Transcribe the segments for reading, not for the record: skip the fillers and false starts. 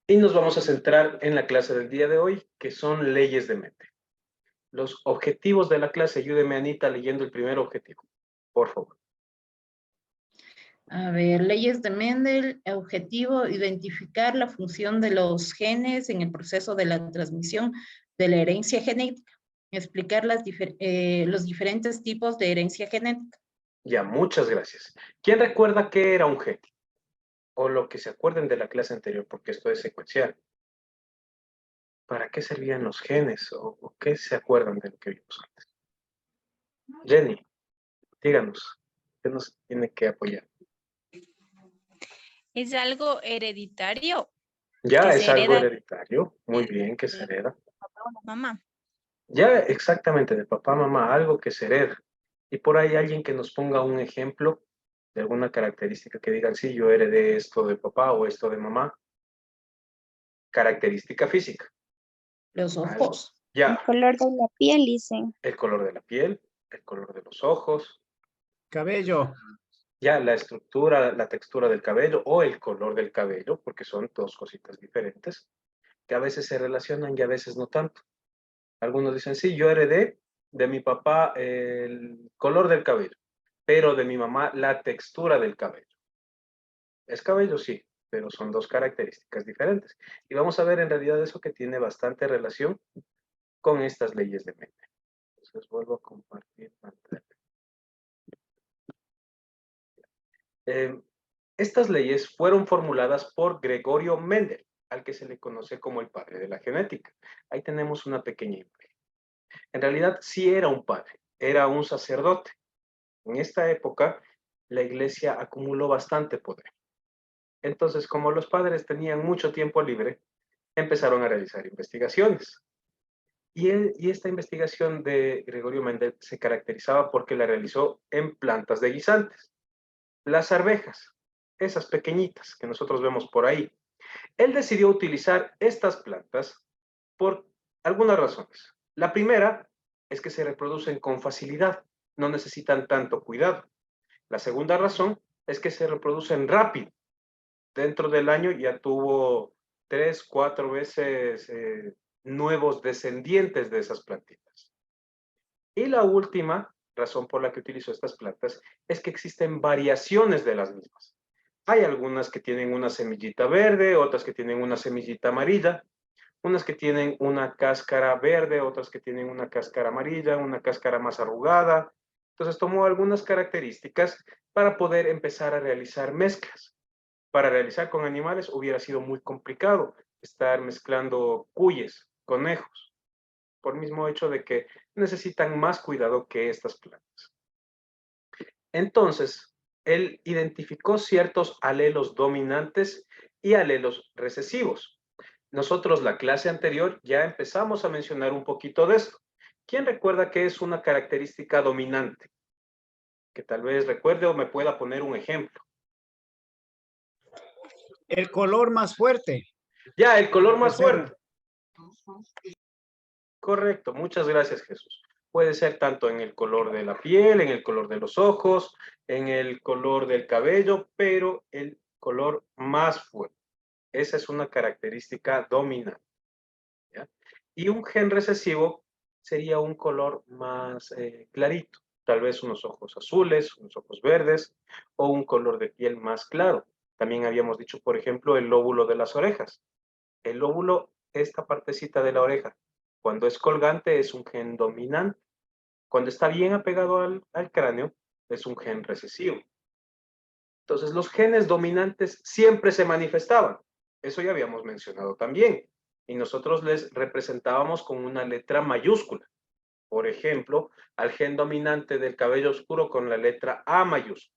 Y nos vamos a centrar en la clase del día de hoy, que son leyes de Mendel. Los objetivos de la clase, ayúdeme Anita leyendo el primer objetivo, por favor. A ver, leyes de Mendel, objetivo, identificar la función de los genes en el proceso de la transmisión de la herencia genética, explicar los diferentes tipos de herencia genética. Ya, muchas gracias. ¿Quién recuerda qué era un gen? O lo que se acuerden de la clase anterior, porque esto es secuencial. ¿Para qué servían los genes? ¿O qué se acuerdan de lo que vimos antes? Jenny, díganos, ¿qué nos tiene que apoyar? Es algo hereditario Ya que es se algo hereda hereditario, muy bien que se de hereda. papá o la mamá. Ya exactamente, de papá, mamá, algo que se hereda. Y por ahí alguien que nos ponga un ejemplo de alguna característica que digan, sí, yo heredé esto de papá o esto de mamá. Característica física. Los Algo. ojos. El Ya, color de la piel, dicen. el color de la piel, el color de los ojos, Cabello. ya la estructura, la textura del cabello o el color del cabello, porque son dos cositas diferentes, que a veces se relacionan y a veces no tanto. Algunos dicen, sí, yo heredé de mi papá el color del cabello, pero de mi mamá la textura del cabello. Es cabello, sí, pero son dos características diferentes. Y vamos a ver en realidad eso que tiene bastante relación con estas leyes de Mendel. Entonces vuelvo a compartir pantalla. Eh, Estas leyes fueron formuladas por Gregorio Mendel, al que se le conoce como el padre de la genética. Ahí tenemos una pequeña imagen. En realidad sí era un padre, era un sacerdote. En esta época la iglesia acumuló bastante poder. Entonces, como los padres tenían mucho tiempo libre, empezaron a realizar investigaciones. Y esta investigación de Gregorio Mendel se caracterizaba porque la realizó en plantas de guisantes. Las arvejas, esas pequeñitas que nosotros vemos por ahí. Él decidió utilizar estas plantas por algunas razones. La primera es que se reproducen con facilidad, no necesitan tanto cuidado. La segunda razón es que se reproducen rápido. Dentro del año ya tuvo 3, 4 veces nuevos descendientes de esas plantitas. Y la última razón por la que utilizo estas plantas es que existen variaciones de las mismas. Hay algunas que tienen una semillita verde, otras que tienen una semillita amarilla, unas que tienen una cáscara verde, otras que tienen una cáscara amarilla, una cáscara más arrugada. Entonces tomó algunas características para poder empezar a realizar mezclas. Para realizar con animales hubiera sido muy complicado estar mezclando cuyes, conejos, por el mismo hecho de que necesitan más cuidado que estas plantas. Entonces, él identificó ciertos alelos dominantes y alelos recesivos. Nosotros la clase anterior ya empezamos a mencionar un poquito de esto. ¿Quién recuerda qué es una característica dominante? Que tal vez recuerde o me pueda poner un ejemplo. El color más fuerte. Ya, el color más Puede ser. fuerte. Correcto, muchas gracias, Jesús. Puede ser tanto en el color de la piel, en el color de los ojos, en el color del cabello, pero el color más fuerte. Esa es una característica dominante. ¿Ya? Y un gen recesivo sería un color más clarito, tal vez unos ojos azules, unos ojos verdes o un color de piel más claro. También habíamos dicho, por ejemplo, el lóbulo de las orejas. El lóbulo, esta partecita de la oreja, cuando es colgante es un gen dominante. Cuando está bien apegado al cráneo, es un gen recesivo. Entonces, los genes dominantes siempre se manifestaban. Eso ya habíamos mencionado también. Y nosotros les representábamos con una letra mayúscula. Por ejemplo, al gen dominante del cabello oscuro con la letra A mayúscula.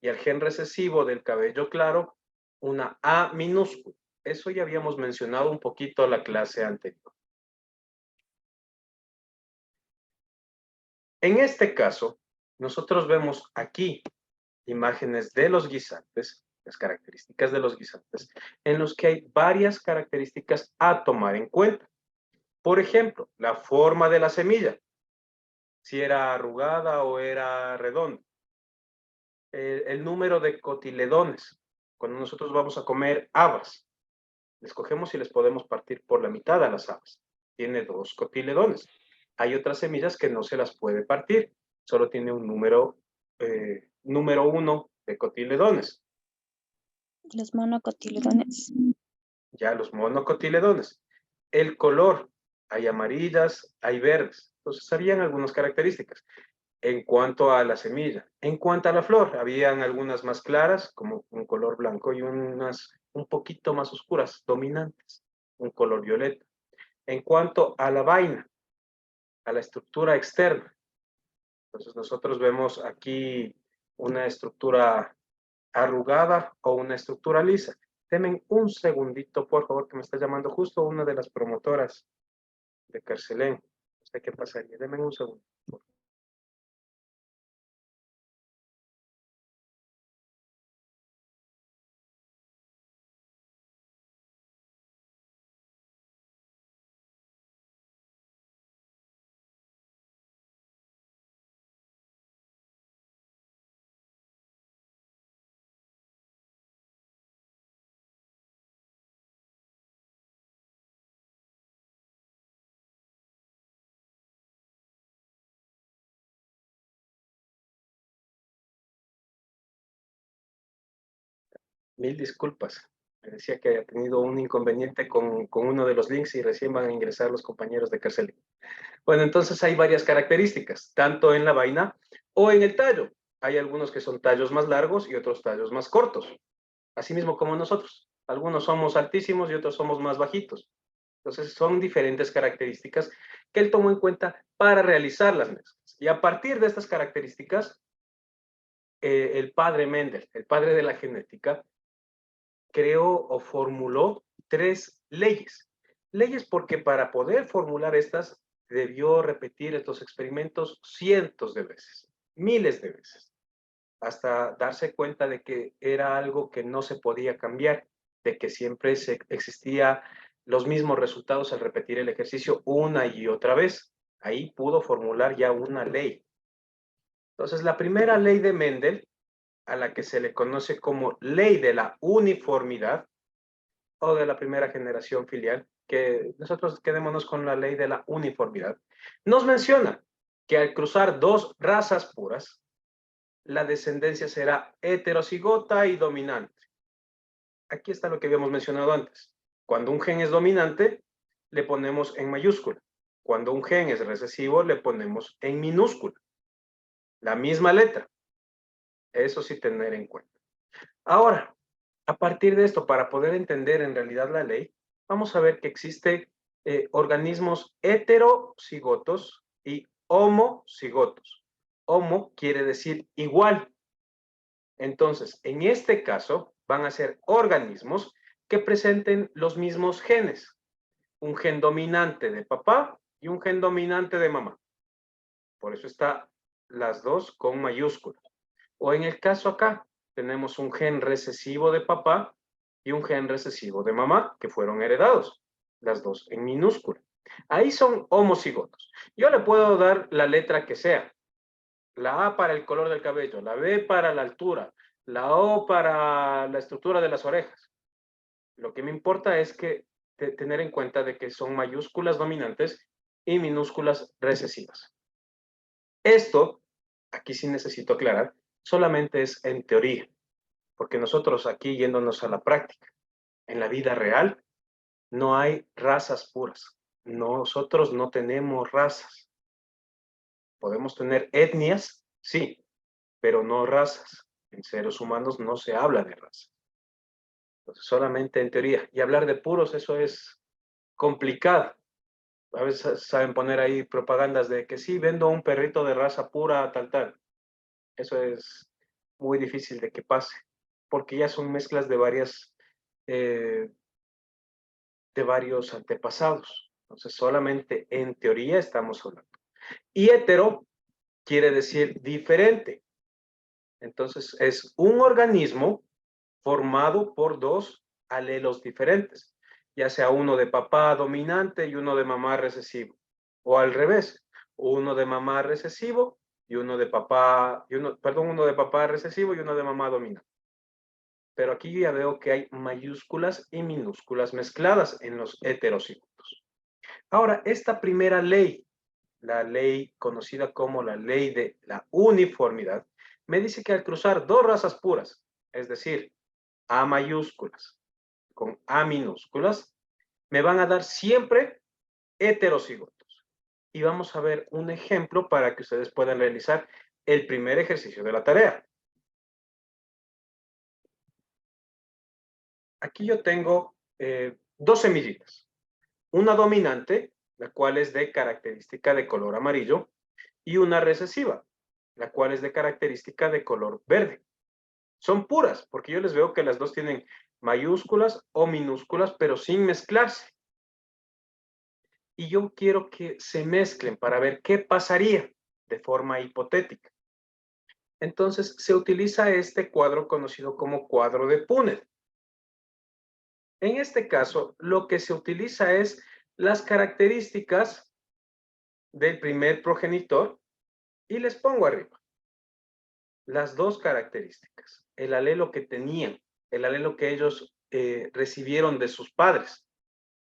Y al gen recesivo del cabello claro, una A minúscula. Eso ya habíamos mencionado un poquito en la clase anterior. En este caso, nosotros vemos aquí imágenes de los guisantes, las características de los guisantes, en los que hay varias características a tomar en cuenta. Por ejemplo, la forma de la semilla, si era arrugada o era redonda. El número de cotiledones, cuando nosotros vamos a comer habas. Les cogemos y les podemos partir por la mitad a las habas. Tiene 2 cotiledones. Hay otras semillas que no se las puede partir. Solo tiene un número 1 de cotiledones. Los monocotiledones. Ya los monocotiledones. El color, hay amarillas, hay verdes. Entonces, habían algunas características. En cuanto a la semilla, en cuanto a la flor, habían algunas más claras, como un color blanco, y unas un poquito más oscuras, dominantes, un color violeta. En cuanto a la vaina, a la estructura externa, entonces nosotros vemos aquí una estructura arrugada o una estructura lisa. Denme un segundito, por favor, que me está llamando justo una de las promotoras de Carcelén. No sé qué pasaría. Denme un segundo. Mil disculpas. Me decía que había tenido un inconveniente con uno de los links y recién van a ingresar los compañeros de Carcelén. Bueno, entonces hay varias características, tanto en la vaina o en el tallo. Hay algunos que son tallos más largos y otros tallos más cortos. Asimismo como nosotros. Algunos somos altísimos y otros somos más bajitos. Entonces son diferentes características que él tomó en cuenta para realizar las mezclas. Y a partir de estas características, el padre Mendel, el padre de la genética, creó o formuló 3 leyes. Leyes porque para poder formular estas, debió repetir estos experimentos cientos de veces, miles de veces, hasta darse cuenta de que era algo que no se podía cambiar, de que siempre existía los mismos resultados al repetir el ejercicio una y otra vez. Ahí pudo formular ya una ley. Entonces, la primera ley de Mendel, a la que se le conoce como ley de la uniformidad, o de la primera generación filial, que nosotros quedémonos con la ley de la uniformidad, nos menciona que al cruzar 2 razas puras, la descendencia será heterocigota y dominante. Aquí está lo que habíamos mencionado antes. Cuando un gen es dominante, le ponemos en mayúscula. Cuando un gen es recesivo, le ponemos en minúscula. La misma letra. Eso sí tener en cuenta. Ahora, a partir de esto, para poder entender en realidad la ley, vamos a ver que existen organismos heterocigotos y homocigotos. Homo quiere decir igual. Entonces, en este caso, van a ser organismos que presenten los mismos genes. Un gen dominante de papá y un gen dominante de mamá. Por eso está las dos con mayúsculas. O en el caso acá, tenemos un gen recesivo de papá y un gen recesivo de mamá, que fueron heredados, las dos en minúscula. Ahí son homocigotos. Yo le puedo dar la letra que sea. La A para el color del cabello, la B para la altura, la O para la estructura de las orejas. Lo que me importa es que tener en cuenta de que son mayúsculas dominantes y minúsculas recesivas. Esto, aquí sí necesito aclarar, solamente es en teoría, porque nosotros aquí yéndonos a la práctica, en la vida real, no hay razas puras. Nosotros no tenemos razas. Podemos tener etnias, sí, pero no razas. En seres humanos no se habla de raza. Entonces, solamente en teoría. Y hablar de puros, eso es complicado. A veces saben poner ahí propagandas de que sí, vendo un perrito de raza pura, tal, tal. Eso es muy difícil de que pase, porque ya son mezclas de varios antepasados. Entonces, solamente en teoría estamos hablando. Y hetero quiere decir diferente. Entonces, es un organismo formado por 2 alelos diferentes, ya sea uno de papá dominante y uno de mamá recesivo, o al revés, uno de mamá recesivo y uno de papá, uno de papá recesivo y uno de mamá dominante. pero aquí yo ya veo que hay mayúsculas y minúsculas mezcladas en los heterocigotos. Ahora, esta primera ley, la ley conocida como la ley de la uniformidad, me dice que al cruzar dos razas puras, es decir, A mayúsculas con A minúsculas, me van a dar siempre heterocigotos. Y vamos a ver un ejemplo para que ustedes puedan realizar el primer ejercicio de la tarea. Aquí yo tengo dos semillitas. Una dominante, la cual es de característica de color amarillo, y una recesiva, la cual es de característica de color verde. Son puras, porque yo les veo que las dos tienen mayúsculas o minúsculas, pero sin mezclarse. Y yo quiero que se mezclen para ver qué pasaría de forma hipotética. Entonces, se utiliza este cuadro conocido como cuadro de Punnett. En este caso, lo que se utiliza es las características del primer progenitor y les pongo arriba las dos características, el alelo que tenían, el alelo que ellos recibieron de sus padres.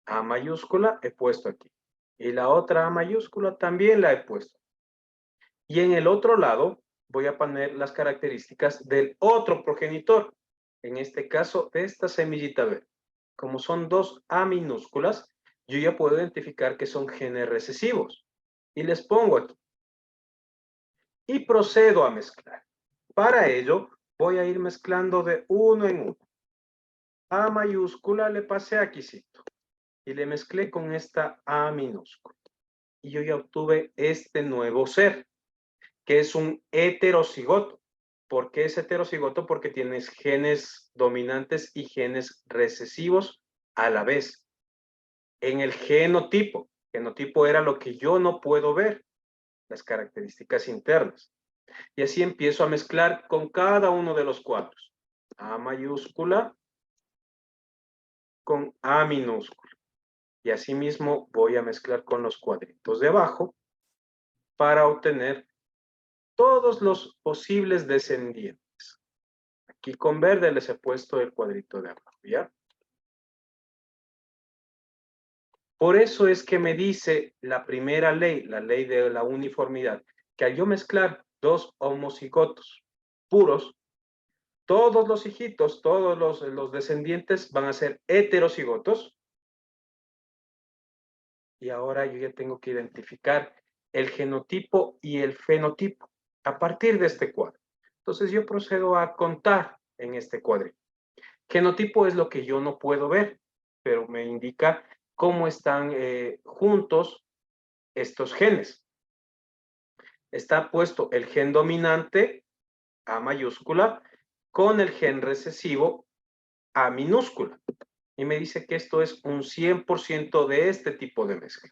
A mayúscula he puesto aquí. Y la otra A mayúscula también la he puesto. Y en el otro lado voy a poner las características del otro progenitor. En este caso, de esta semillita verde. Como son dos A minúsculas, yo ya puedo identificar que son genes recesivos. Y les pongo aquí. Y procedo a mezclar. Para ello, voy a ir mezclando de uno en uno. A mayúscula le pasé aquícito. Y le mezclé con esta A minúscula. Y yo ya obtuve este nuevo ser, que es un heterocigoto. ¿Por qué es heterocigoto? Porque tienes genes dominantes y genes recesivos a la vez. En el genotipo era lo que yo no puedo ver, las características internas. Y así empiezo a mezclar con cada uno de los cuadros. A mayúscula con A minúscula. Y asimismo voy a mezclar con los cuadritos de abajo para obtener todos los posibles descendientes. Aquí con verde les he puesto el cuadrito de abajo, ¿ya? Por eso es que me dice la primera ley, la ley de la uniformidad, que al yo mezclar dos homocigotos puros, todos los hijitos, todos los descendientes van a ser heterocigotos. Y ahora yo ya tengo que identificar el genotipo y el fenotipo a partir de este cuadro. Entonces yo procedo a contar en este cuadrito. Genotipo es lo que yo no puedo ver, pero me indica cómo están juntos estos genes. Está puesto el gen dominante, A mayúscula, con el gen recesivo, A minúscula. Y me dice que esto es un 100% de este tipo de mezcla.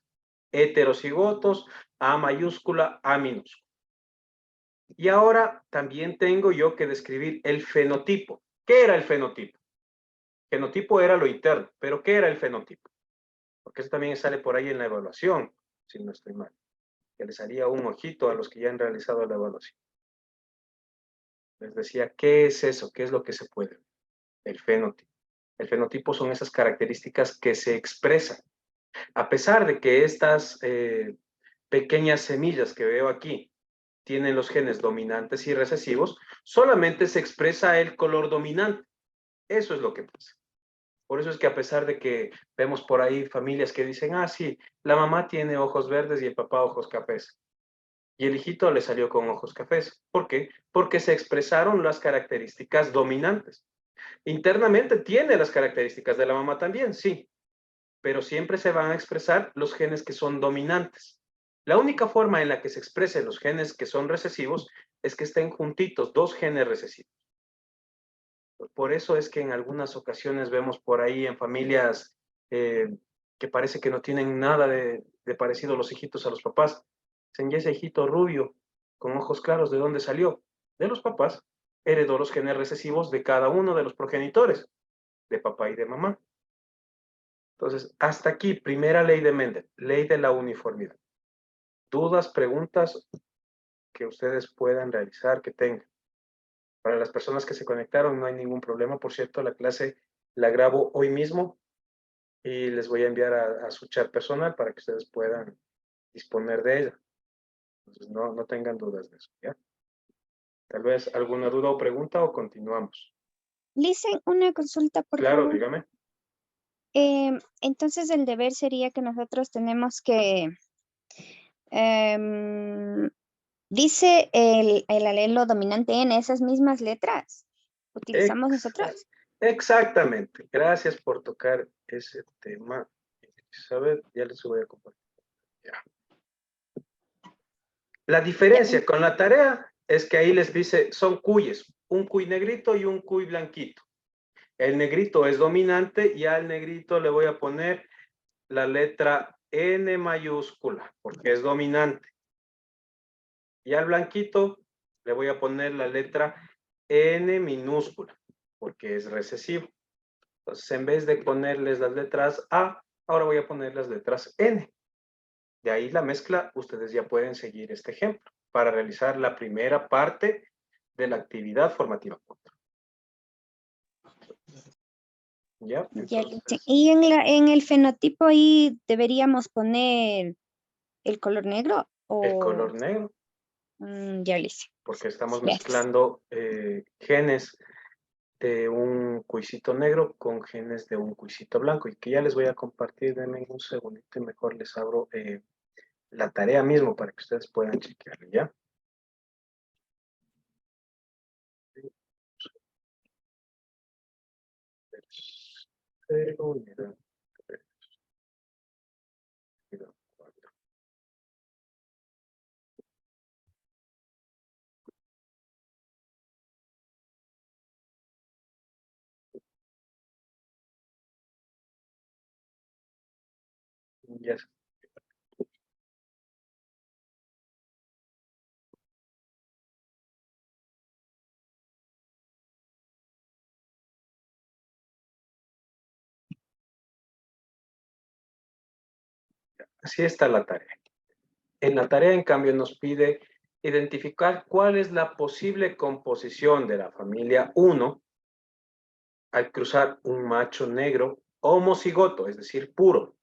Heterocigotos, A mayúscula, A minúscula. Y ahora también tengo yo que describir el fenotipo. ¿Qué era el fenotipo? Fenotipo era lo interno, pero ¿qué era el fenotipo? Porque eso también sale por ahí en la evaluación, si no estoy mal. Que les haría un ojito a los que ya han realizado la evaluación. Les decía, ¿qué es eso? ¿Qué es lo que se puede ver? El fenotipo. El fenotipo son esas características que se expresan. A pesar de que estas pequeñas semillas que veo aquí tienen los genes dominantes y recesivos, solamente se expresa el color dominante. Eso es lo que pasa. Por eso es que a pesar de que vemos por ahí familias que dicen, ah, sí, la mamá tiene ojos verdes y el papá ojos cafés. Y el hijito le salió con ojos cafés. ¿Por qué? Porque se expresaron las características dominantes. Internamente tiene las características de la mamá también, sí, pero siempre se van a expresar los genes que son dominantes. La única forma en la que se expresen los genes que son recesivos es que estén juntitos dos genes recesivos. Por eso es que en algunas ocasiones vemos por ahí en familias que parece que no tienen nada de parecido los hijitos a los papás. Dicen, ¿y ese hijito rubio con ojos claros de dónde salió? De los papás. Heredó los genes recesivos de cada uno de los progenitores, de papá y de mamá. Entonces, hasta aquí, primera ley de Mendel, ley de la uniformidad. ¿Dudas, preguntas que ustedes puedan realizar, que tengan? Para las personas que se conectaron no hay ningún problema. Por cierto, la clase la grabo hoy mismo y les voy a enviar a su chat personal para que ustedes puedan disponer de ella. Entonces, no tengan dudas de eso, ¿ya? Tal vez alguna duda o pregunta o continuamos. Listen, una consulta, por Claro, favor. dígame. Entonces el deber sería que nosotros tenemos que, dice el alelo dominante en esas mismas letras. ¿Utilizamos nosotros? Exactamente. Gracias por tocar ese tema. Elizabeth, ya les voy a compartir. Ya. La diferencia con la tarea es que ahí les dice, son cuyes, un cuy negrito y un cuy blanquito. El negrito es dominante y al negrito le voy a poner la letra N mayúscula, porque es dominante. Y al blanquito le voy a poner la letra N minúscula, porque es recesivo. Entonces, en vez de ponerles las letras A, ahora voy a poner las letras N. De ahí la mezcla, ustedes ya pueden seguir este ejemplo para realizar la primera parte de la actividad formativa 4. ¿Ya? Ya, Entonces, y en el fenotipo ahí deberíamos poner el color negro el o color negro, ya lo hice. porque estamos Gracias. mezclando genes de un cuisito negro con genes de un cuisito blanco y que ya les voy a compartir. Denme un segundito y mejor les abro la tarea mismo para que ustedes puedan chequearlo, ¿ya? Unidad 3, unidad 4. Ya. Así está la tarea. En la tarea, en cambio, nos pide identificar cuál es la posible composición de la familia 1 al cruzar un macho negro homocigoto, es decir, puro,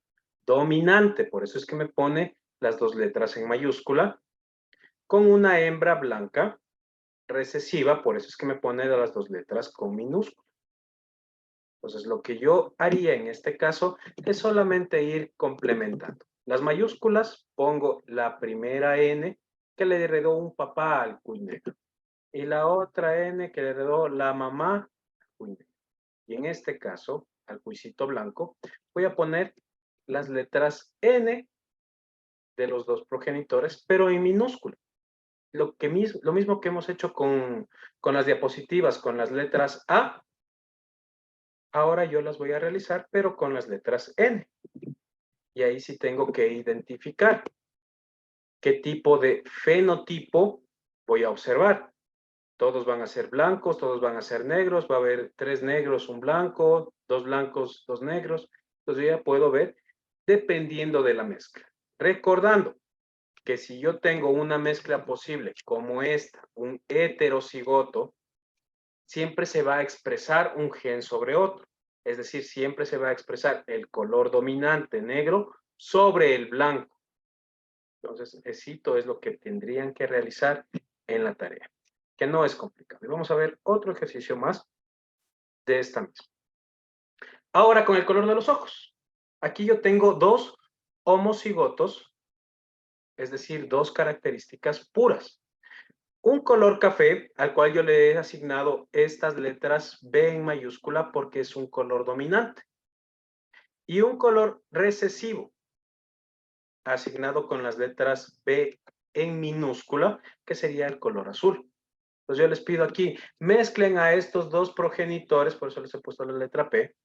dominante, por eso es que me pone las dos letras en mayúscula, con una hembra blanca recesiva, por eso es que me pone las dos letras con minúscula. Entonces, lo que yo haría en este caso es solamente ir complementando. Las mayúsculas, pongo la primera N que le heredó un papá al cuy negro y la otra N que le heredó la mamá al cuy negro. Y en este caso, al cuisito blanco, voy a poner las letras N de los dos progenitores, pero en minúscula. Lo mismo que hemos hecho con las diapositivas, con las letras A, ahora yo las voy a realizar, pero con las letras N. Y ahí sí tengo que identificar qué tipo de fenotipo voy a observar. Todos van a ser blancos, todos van a ser negros, va a haber 3 negros, un blanco, 2 blancos, 2 negros. Entonces yo ya puedo ver dependiendo de la mezcla. Recordando que si yo tengo una mezcla posible como esta, un heterocigoto, siempre se va a expresar un gen sobre otro. Es decir, siempre se va a expresar el color dominante negro sobre el blanco. Entonces, eso es lo que tendrían que realizar en la tarea, que no es complicado. Y vamos a ver otro ejercicio más de esta misma. Ahora con el color de los ojos. Aquí yo tengo dos homocigotos, es decir, dos características puras. Un color café al cual yo le he asignado estas letras B en mayúscula porque es un color dominante. Y un color recesivo asignado con las letras B en minúscula, que sería el color azul. Entonces yo les pido aquí, mezclen a estos dos progenitores, por eso les he puesto la letra P,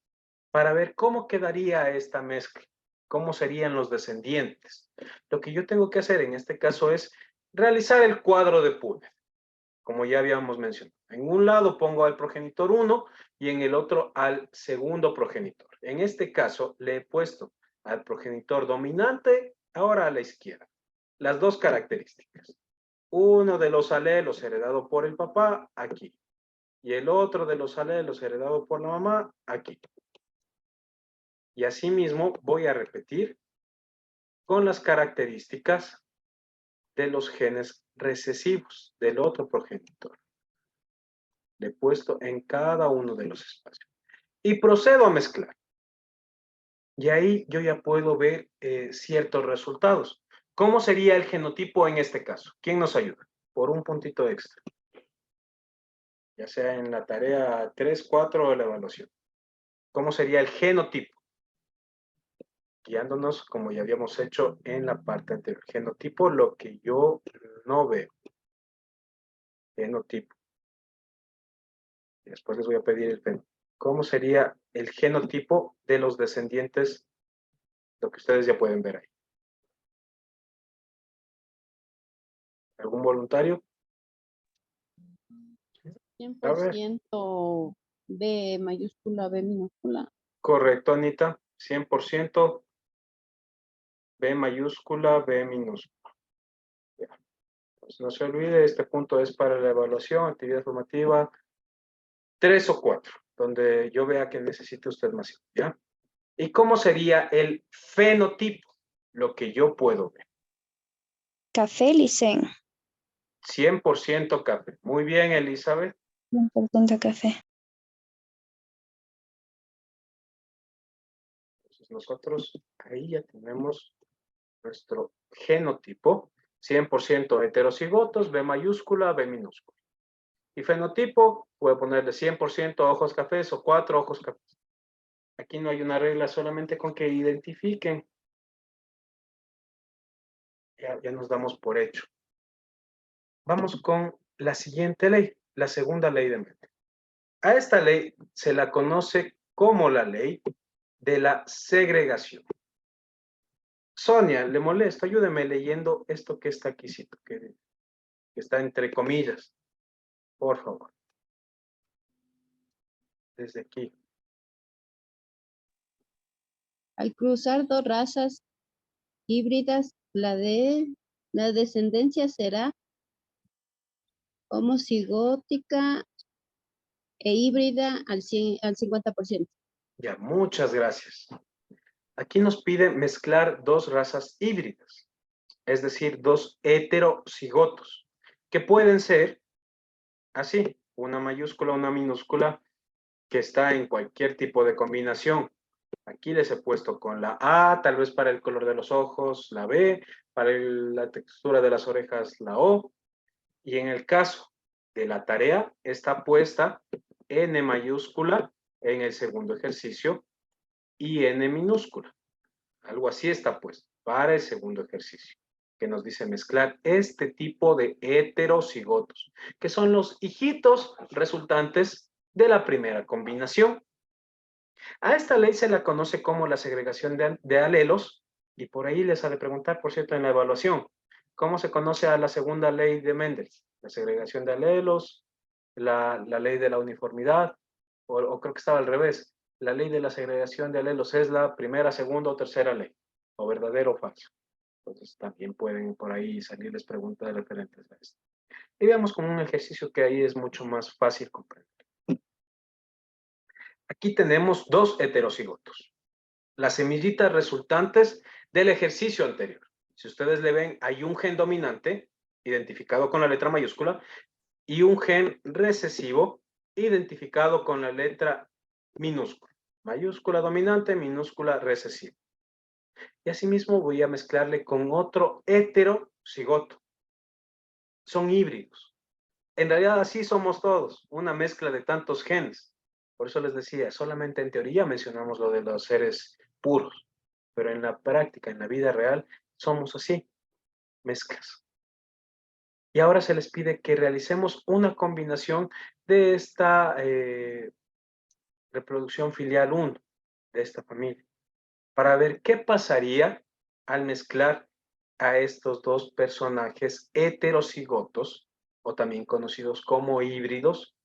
para ver cómo quedaría esta mezcla, cómo serían los descendientes. Lo que yo tengo que hacer en este caso es realizar el cuadro de Punnett, como ya habíamos mencionado. En un lado pongo al progenitor 1 y en el otro al segundo progenitor. En este caso le he puesto al progenitor dominante, ahora a la izquierda. Las dos características. Uno de los alelos heredado por el papá, aquí. y el otro de los alelos heredado por la mamá aquí. Y asimismo voy a repetir con las características de los genes recesivos del otro progenitor. Le he puesto en cada uno de los espacios. Y procedo a mezclar. Y ahí yo ya puedo ver ciertos resultados. ¿Cómo sería el genotipo en este caso? ¿Quién nos ayuda? Por un puntito extra. Ya sea en la tarea 3, 4 o la evaluación. ¿Cómo sería el genotipo? Guiándonos como ya habíamos hecho en la parte anterior. Genotipo, lo que yo no veo. Genotipo. Y después les voy a pedir el fenotipo. ¿Cómo sería el genotipo de los descendientes? Lo que ustedes ya pueden ver ahí. ¿Algún voluntario? 100% B mayúscula, B minúscula. Correcto, Anita. 100% B mayúscula, B minúscula. Ya. Pues no se olvide, este punto es para la evaluación, actividad formativa 3 o 4, donde yo vea que necesite usted más, ¿ya? ¿Y cómo sería el fenotipo? Lo que yo puedo ver. Café, Licen. 100% café. Muy bien, Elizabeth. 100% café. Entonces nosotros ahí ya tenemos nuestro genotipo. 100% heterocigotos, B mayúscula, B minúscula. Y fenotipo, puedo ponerle 100% ojos cafés o 4 ojos cafés. Aquí no hay una regla, solamente con que identifiquen. Ya nos damos por hecho. Vamos con la siguiente ley, la segunda ley de Mendel. A esta ley se la conoce como la ley de la segregación. Sonia, le molesto, ayúdeme leyendo esto que está aquí, que está entre comillas. Por favor. Desde aquí. Al cruzar dos razas híbridas, la descendencia será homocigótica e híbrida al 50%. Ya, muchas gracias. Aquí nos pide mezclar dos razas híbridas, es decir, dos heterocigotos, que pueden ser así, una mayúscula, una minúscula, que está en cualquier tipo de combinación. Aquí les he puesto con la A, tal vez para el color de los ojos, la B, para la textura de las orejas, la O. Y en el caso de la tarea, está puesta N mayúscula en el segundo ejercicio y N minúscula. Algo así está puesto para el segundo ejercicio, que nos dice mezclar este tipo de heterocigotos, que son los hijitos resultantes de la primera combinación. A esta ley se la conoce como la segregación de alelos, y por ahí les ha de preguntar, por cierto, en la evaluación, ¿cómo se conoce a la segunda ley de Mendel? La segregación de alelos, la ley de la uniformidad, o creo que estaba al revés. La ley de la segregación de alelos es la primera, segunda o tercera ley, o verdadero o falso. Entonces también pueden por ahí salirles preguntas referentes a esto. Y veamos como un ejercicio que ahí es mucho más fácil comprender. Aquí tenemos dos heterocigotos. Las semillitas resultantes del ejercicio anterior. Si ustedes le ven, hay un gen dominante, identificado con la letra mayúscula, y un gen recesivo, identificado con la letra minúscula. Mayúscula dominante, minúscula recesiva. Y asimismo voy a mezclarle con otro heterocigoto. Son híbridos. En realidad así somos todos, una mezcla de tantos genes. Por eso les decía, solamente en teoría mencionamos lo de los seres puros, pero en la práctica, en la vida real, somos así, mezclas. Y ahora se les pide que realicemos una combinación de esta reproducción filial 1, de esta familia, para ver qué pasaría al mezclar a estos dos personajes heterocigotos, o también conocidos como híbridos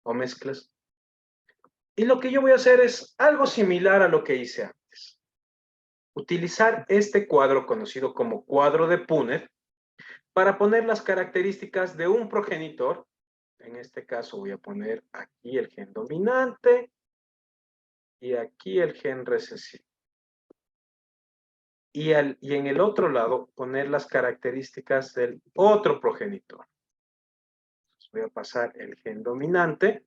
o mezclas. Y lo que yo voy a hacer es algo similar a lo que hice antes. Utilizar este cuadro conocido como cuadro de Punnett para poner las características de un progenitor, En este caso voy a poner aquí el gen dominante y aquí el gen recesivo. Y en el otro lado poner las características del otro progenitor. Entonces voy a pasar el gen dominante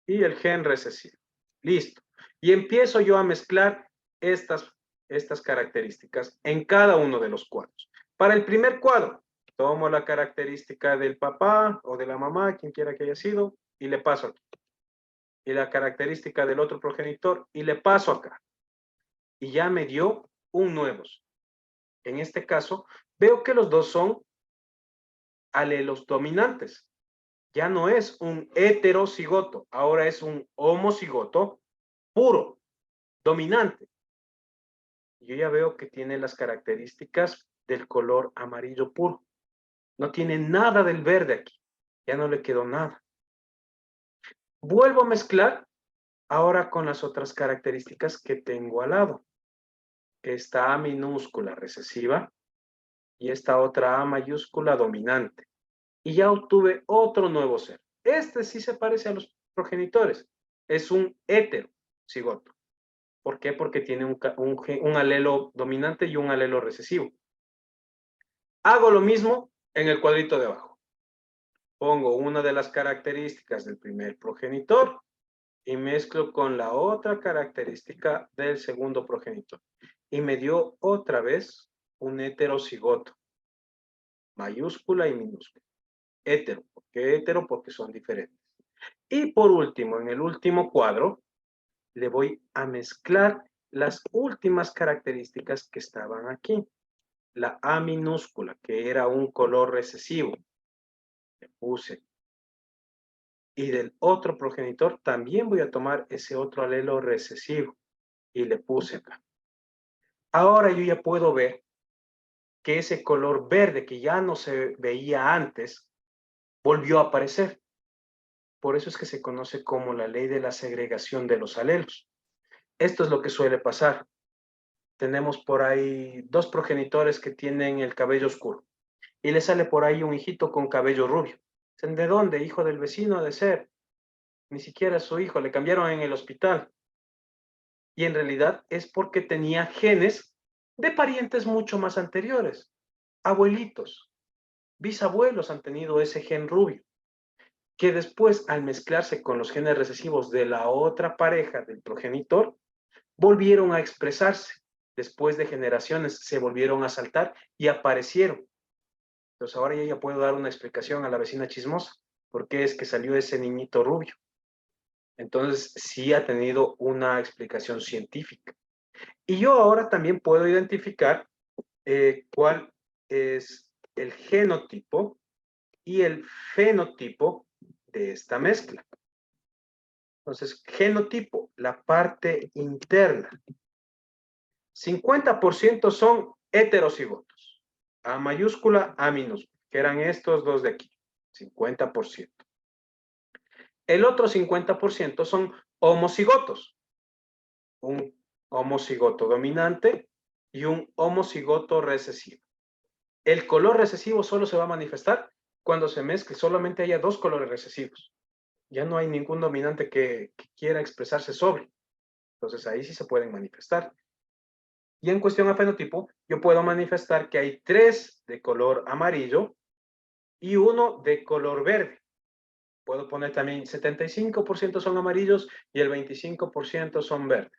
y el gen recesivo. Listo. Y empiezo yo a mezclar estas características en cada uno de los cuadros. Para el primer cuadro, tomo la característica del papá o de la mamá, quien quiera que haya sido, y le paso aquí. Y la característica del otro progenitor, y le paso acá. Y ya me dio un nuevo. En este caso, veo que los dos son alelos dominantes. Ya no es un heterocigoto, ahora es un homocigoto puro, dominante. Yo ya veo que tiene las características del color amarillo puro. No tiene nada del verde aquí. Ya no le quedó nada. Vuelvo a mezclar ahora con las otras características que tengo al lado. Esta A minúscula recesiva y esta otra A mayúscula dominante. Y ya obtuve otro nuevo ser. Este sí se parece a los progenitores. Es un heterocigoto. ¿Por qué? Porque tiene un alelo dominante y un alelo recesivo. Hago lo mismo en el cuadrito de abajo. Pongo una de las características del primer progenitor y mezclo con la otra característica del segundo progenitor. Y me dio otra vez un heterocigoto. Mayúscula y minúscula. Hetero. ¿Por qué hetero? Porque son diferentes. Y por último, en el último cuadro, le voy a mezclar las últimas características que estaban aquí. La A minúscula, que era un color recesivo. Le puse. Y del otro progenitor también voy a tomar ese otro alelo recesivo. Y le puse acá. Ahora yo ya puedo ver que ese color verde que ya no se veía antes, volvió a aparecer. Por eso es que se conoce como la ley de la segregación de los alelos. Esto es lo que suele pasar. Tenemos por ahí dos progenitores que tienen el cabello oscuro y le sale por ahí un hijito con cabello rubio. ¿De dónde? Hijo del vecino ha de ser. Ni siquiera es su hijo, le cambiaron en el hospital. Y en realidad es porque tenía genes de parientes mucho más anteriores. Abuelitos, bisabuelos han tenido ese gen rubio, que después al mezclarse con los genes recesivos de la otra pareja del progenitor, volvieron a expresarse. Después de generaciones se volvieron a saltar y aparecieron. Entonces ahora yo ya puedo dar una explicación a la vecina chismosa. ¿Por qué es que salió ese niñito rubio? Entonces sí ha tenido una explicación científica. Y yo ahora también puedo identificar cuál es el genotipo y el fenotipo de esta mezcla. Entonces, genotipo, la parte interna. 50% son heterocigotos. A mayúscula, A minúscula, que eran estos dos de aquí. 50%. El otro 50% son homocigotos. Un homocigoto dominante y un homocigoto recesivo. El color recesivo solo se va a manifestar cuando se mezcle, solamente haya dos colores recesivos. Ya no hay ningún dominante que quiera expresarse sobre. Entonces ahí sí se pueden manifestar. Y en cuestión a fenotipo, yo puedo manifestar que hay 3 de color amarillo y 1 de color verde. Puedo poner también 75% son amarillos y el 25% son verdes.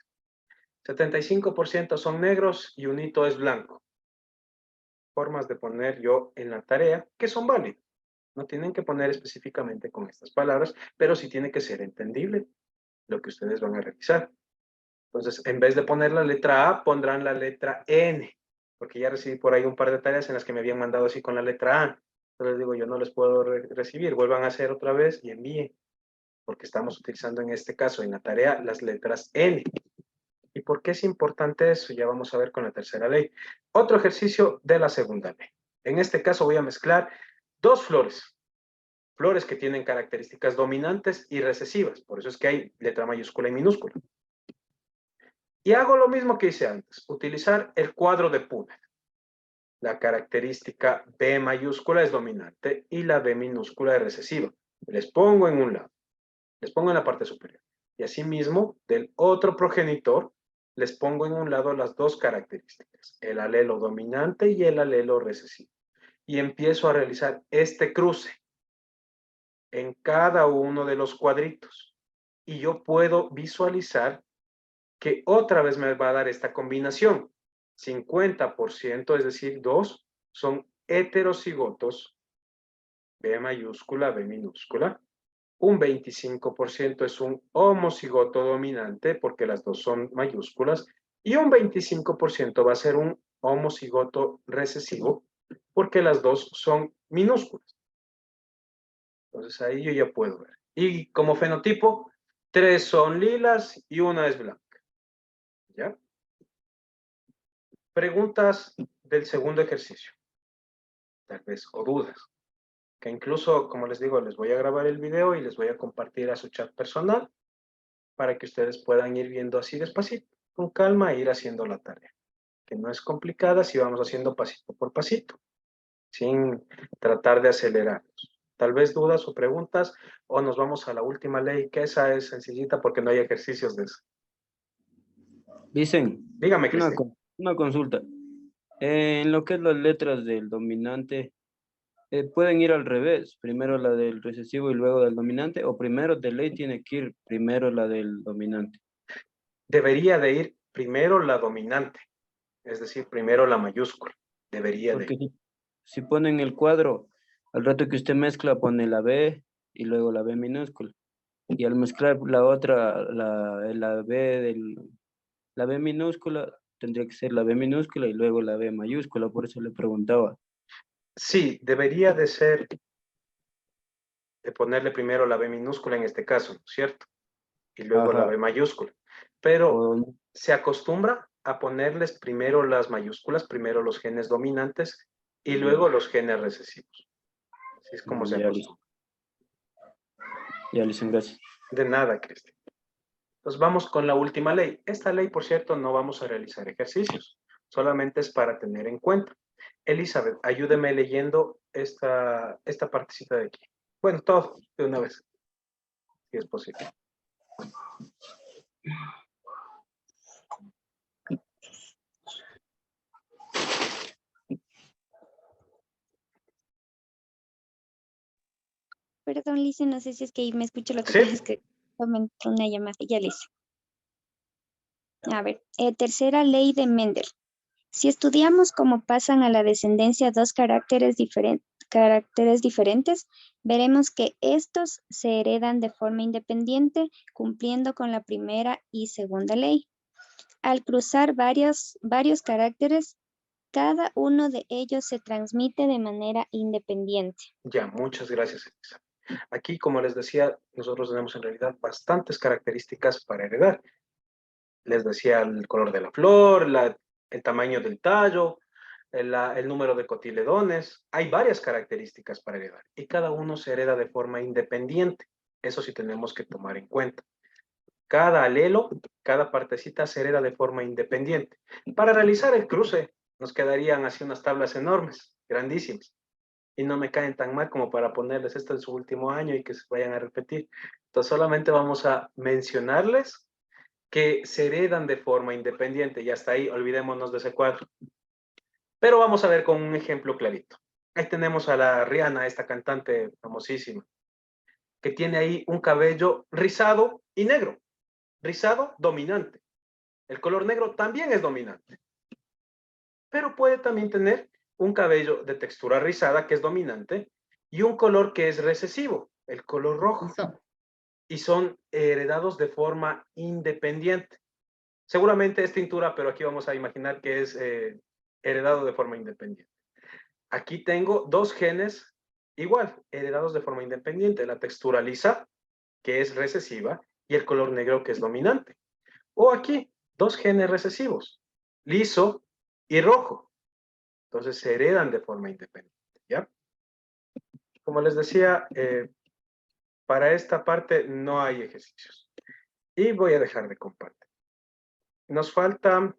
75% son negros y un hito es blanco. Formas de poner yo en la tarea que son válidas. No tienen que poner específicamente con estas palabras, pero sí tiene que ser entendible lo que ustedes van a realizar. Entonces, en vez de poner la letra A, pondrán la letra N, porque ya recibí por ahí un par de tareas en las que me habían mandado así con la letra A. Entonces digo, yo no les puedo recibir, vuelvan a hacer otra vez y envíen, porque estamos utilizando en este caso en la tarea las letras N. ¿Y por qué es importante eso? Ya vamos a ver con la tercera ley. Otro ejercicio de la segunda ley. En este caso voy a mezclar dos flores. Flores que tienen características dominantes y recesivas. Por eso es que hay letra mayúscula y minúscula. Y hago lo mismo que hice antes. Utilizar el cuadro de Punnett. La característica B mayúscula es dominante y la B minúscula es recesiva. Les pongo en un lado, les pongo en la parte superior. Y asimismo, del otro progenitor, les pongo en un lado las dos características, el alelo dominante y el alelo recesivo. Y empiezo a realizar este cruce en cada uno de los cuadritos. Y yo puedo visualizar que otra vez me va a dar esta combinación. 50%, es decir, 2, son heterocigotos, B mayúscula, B minúscula. Un 25% es un homocigoto dominante, porque las dos son mayúsculas. Y un 25% va a ser un homocigoto recesivo, porque las dos son minúsculas. Entonces ahí yo ya puedo ver. Y como fenotipo, 3 son lilas y una es blanca. ¿Ya? Preguntas del segundo ejercicio. Tal vez, o dudas. Que incluso, como les digo, les voy a grabar el video y les voy a compartir a su chat personal para que ustedes puedan ir viendo así despacito, con calma, e ir haciendo la tarea. Que no es complicada si vamos haciendo pasito por pasito, sin tratar de acelerarnos. Tal vez dudas o preguntas, o nos vamos a la última ley, que esa es sencillita porque no hay ejercicios de eso. Dicen, Dígame, Cristian. una consulta. En lo que es las letras del dominante, ¿pueden ir al revés? Primero la del recesivo y luego del dominante, o primero de ley tiene que ir primero la del dominante. Debería de ir primero la dominante, es decir, primero la mayúscula. Debería de Porque ir. si ponen el cuadro, al rato que usted mezcla, pone la B y luego la B minúscula. Y al mezclar la otra, la B minúscula, tendría que ser la B minúscula y luego la B mayúscula, por eso le preguntaba. Sí, debería de ser, de ponerle primero la B minúscula en este caso, ¿cierto? Y luego la Ajá. B mayúscula. Pero O- se acostumbra a ponerles primero las mayúsculas, primero los genes dominantes y luego los genes recesivos. Así es como se Ya, listo. acostumbra. Ya, listo, gracias. De nada, Cristian. Entonces vamos con la última ley. Esta ley, por cierto, no vamos a realizar ejercicios. Solamente es para tener en cuenta. Elizabeth, ayúdeme leyendo esta partecita de aquí. Bueno, todo de una vez, si es posible. Perdón, Lice, no sé si es que me escucho, lo que ¿Sí? pasa es que me entró una llamada. Ya, Lice. A ver, tercera ley de Mendel. Si estudiamos cómo pasan a la descendencia dos caracteres diferentes, veremos que estos se heredan de forma independiente, cumpliendo con la primera y segunda ley. Al cruzar varios caracteres, cada uno de ellos se transmite de manera independiente. Ya, muchas gracias, Elizabeth. Aquí, como les decía, nosotros tenemos en realidad bastantes características para heredar. Les decía el color de la flor, el tamaño del tallo, el número de cotiledones. Hay varias características para heredar y cada uno se hereda de forma independiente. Eso sí tenemos que tomar en cuenta. Cada alelo, cada partecita se hereda de forma independiente. Para realizar el cruce nos quedarían así unas tablas enormes, grandísimas. Y no me caen tan mal como para ponerles esto en su último año y que se vayan a repetir. Entonces solamente vamos a mencionarles que se heredan de forma independiente y hasta ahí olvidémonos de ese cuadro. Pero vamos a ver con un ejemplo clarito. Ahí tenemos a la Rihanna, esta cantante famosísima, que tiene ahí un cabello rizado y negro. Rizado, dominante. El color negro también es dominante. Pero puede también tener un cabello de textura rizada, que es dominante, y un color que es recesivo, el color rojo. Y son heredados de forma independiente. Seguramente es tintura, pero aquí vamos a imaginar que es heredado de forma independiente. Aquí tengo dos genes igual, heredados de forma independiente. La textura lisa, que es recesiva, y el color negro, que es dominante. O aquí, dos genes recesivos, liso y rojo. Entonces se heredan de forma independiente, ¿ya? Como les decía, para esta parte no hay ejercicios. Y voy a dejar de compartir. Nos falta